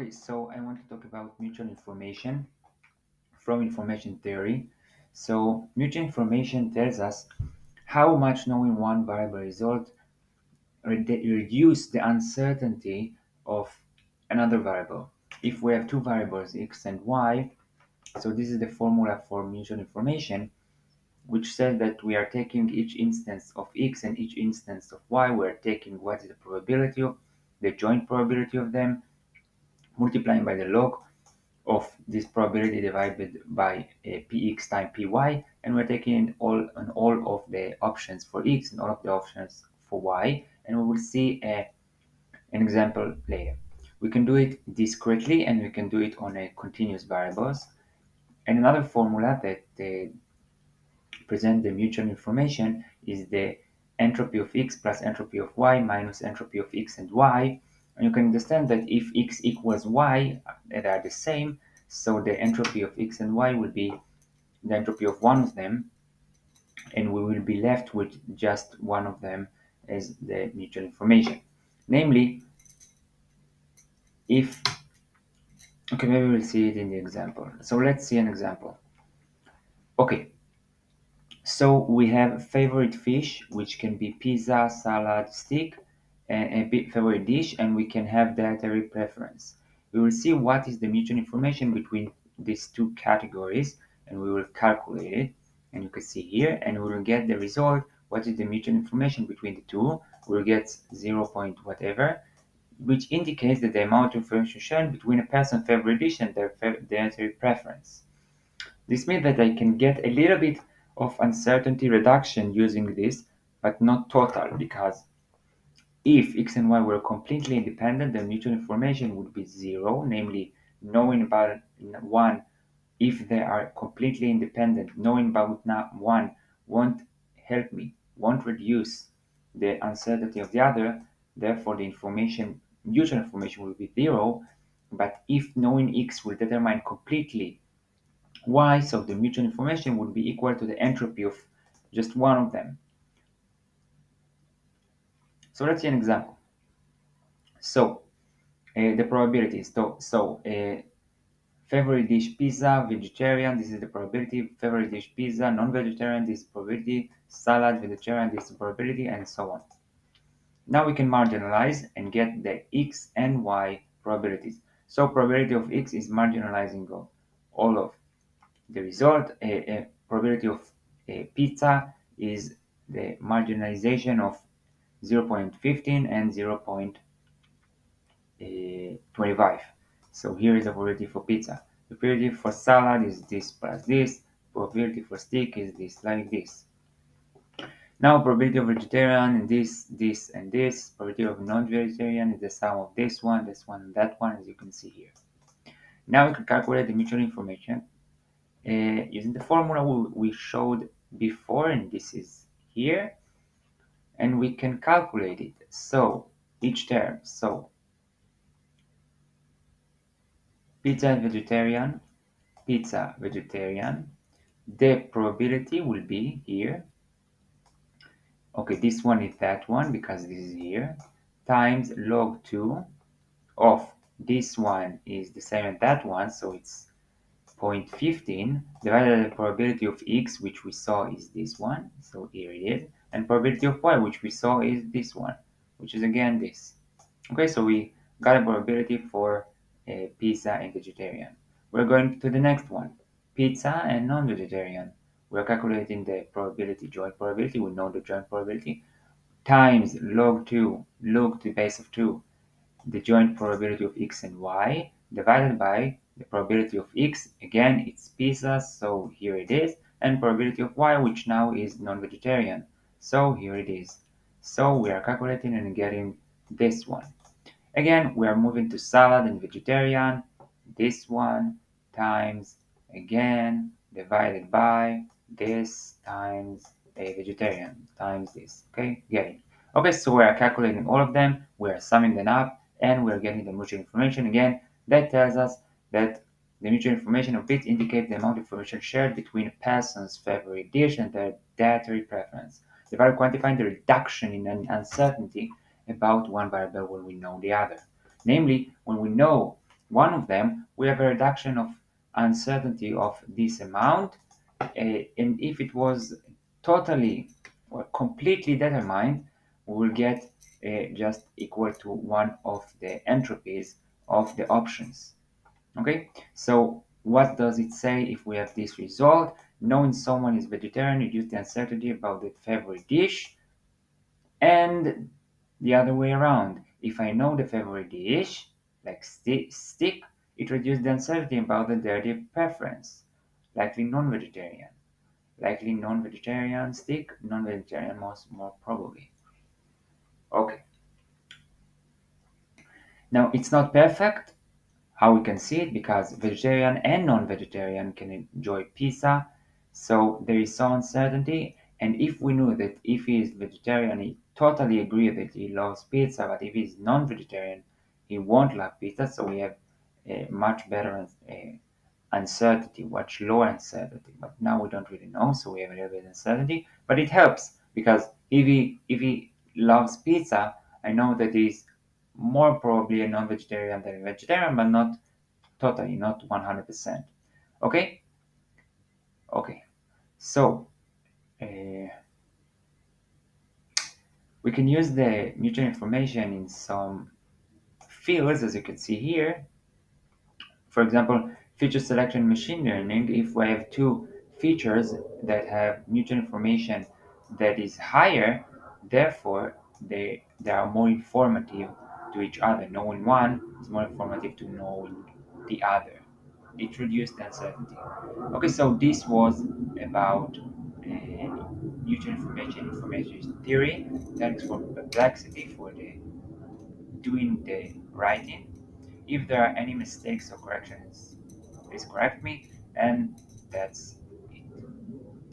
Okay, so I want to talk about mutual information from information theory. So, mutual information tells us how much knowing one variable result reduce the uncertainty of another variable. If we have two variables x and y, so this is the formula for mutual information, which says that we are taking each instance of x and each instance of y. We're taking what is the probability of the joint probability of them, multiplying by the log of this probability divided by px times py, and we're taking all of the options for x and all of the options for y, and we will see an example later. We can do it discretely and we can do it on a continuous variables. And another formula that present the mutual information is the entropy of x plus entropy of y minus entropy of x and y. And you can understand that if x equals y, they are the same, so the entropy of x and y will be the entropy of one of them, and we will be left with just one of them as the mutual information. Namely, if, okay, maybe we'll see it in the example. So let's see an example. Okay, so we have favorite fish, which can be pizza, salad, steak, and a favorite dish, and we can have dietary preference. We will see what is the mutual information between these two categories, and we will calculate it. And you can see here, and we will get the result. What is the mutual information between the two? We'll get 0 point whatever, which indicates that the amount of information shared between a person's favorite dish and their dietary preference. This means that I can get a little bit of uncertainty reduction using this, but not total, because if x and y were completely independent, the mutual information would be zero, namely knowing about one, if they are completely independent, knowing about one won't help me, won't reduce the uncertainty of the other, therefore the information, mutual information will be zero. But if knowing x will determine completely y, so the mutual information would be equal to the entropy of just one of them. So let's see an example. So the probabilities. So favorite dish pizza, vegetarian, this is the probability. Favorite dish pizza, non-vegetarian, this is probability. Salad, vegetarian, this is probability, and so on. Now we can marginalize and get the x and y probabilities. So probability of x is marginalizing all of the result. Probability of pizza is the marginalization of 0.15 and 0.25. So here is the probability for pizza. The probability for salad is this plus this. Probability for steak is this like this. Now probability of vegetarian is this, and this. Probability of non-vegetarian is the sum of this one, and that one, as you can see here. Now we can calculate the mutual information using the formula we showed before, and this is here, and we can calculate it. So each term, so pizza vegetarian, the probability will be here. Okay, this one is that one because this is here, times log 2 of this one is the same as that one, so it's 0.15 divided by the probability of x, which we saw is this one, so here it is, and probability of y, which we saw is this one, which is again this. Okay, so we got a probability for pizza and vegetarian. We're going to the next one, pizza and non-vegetarian. We're calculating the probability, joint probability. We know the joint probability times log 2, log to the base of 2, the joint probability of x and y divided by the probability of x, again it's pizza, so here it is, and probability of y, which now is non-vegetarian, so here it is. So we are calculating and getting this one. Again, we are moving to salad and vegetarian, this one times again divided by this times a vegetarian times this. Okay, getting. Okay, so we are calculating all of them, we are summing them up, and we are getting the mutual information. Again, that tells us that the mutual information of bits indicate the amount of information shared between a person's favorite dish and their dietary preference. They are quantifying the reduction in uncertainty about one variable when we know the other. Namely, when we know one of them, we have a reduction of uncertainty of this amount. And if it was totally or completely determined, we will get just equal to one of the entropies of the options. Okay, so what does it say if we have this result? Knowing someone is vegetarian reduces the uncertainty about their favorite dish, and the other way around. If I know the favorite dish, like stick, it reduces the uncertainty about the dirty preference, likely non-vegetarian. Likely non-vegetarian stick, non-vegetarian most more probably. Okay, now it's not perfect, how we can see it, because vegetarian and non-vegetarian can enjoy pizza, so there is some uncertainty. And if we knew that if he is vegetarian he totally agree that he loves pizza, but if he's non-vegetarian he won't love pizza, so we have a much better uncertainty, much lower uncertainty. But now we don't really know, so we have a little bit of uncertainty, but it helps because if he loves pizza, I know that he's more probably a non-vegetarian than a vegetarian, but not totally, not 100%. Okay? Okay. So, uh, we can use the mutual information in some fields, as you can see here. For example, feature selection machine learning, if we have two features that have mutual information that is higher, therefore they are more informative to each other. Knowing one is more informative to knowing the other. It reduced the uncertainty. Okay, so this was about mutual information theory. Thanks for Perplexity for the doing the writing. If there are any mistakes or corrections, please correct me. And that's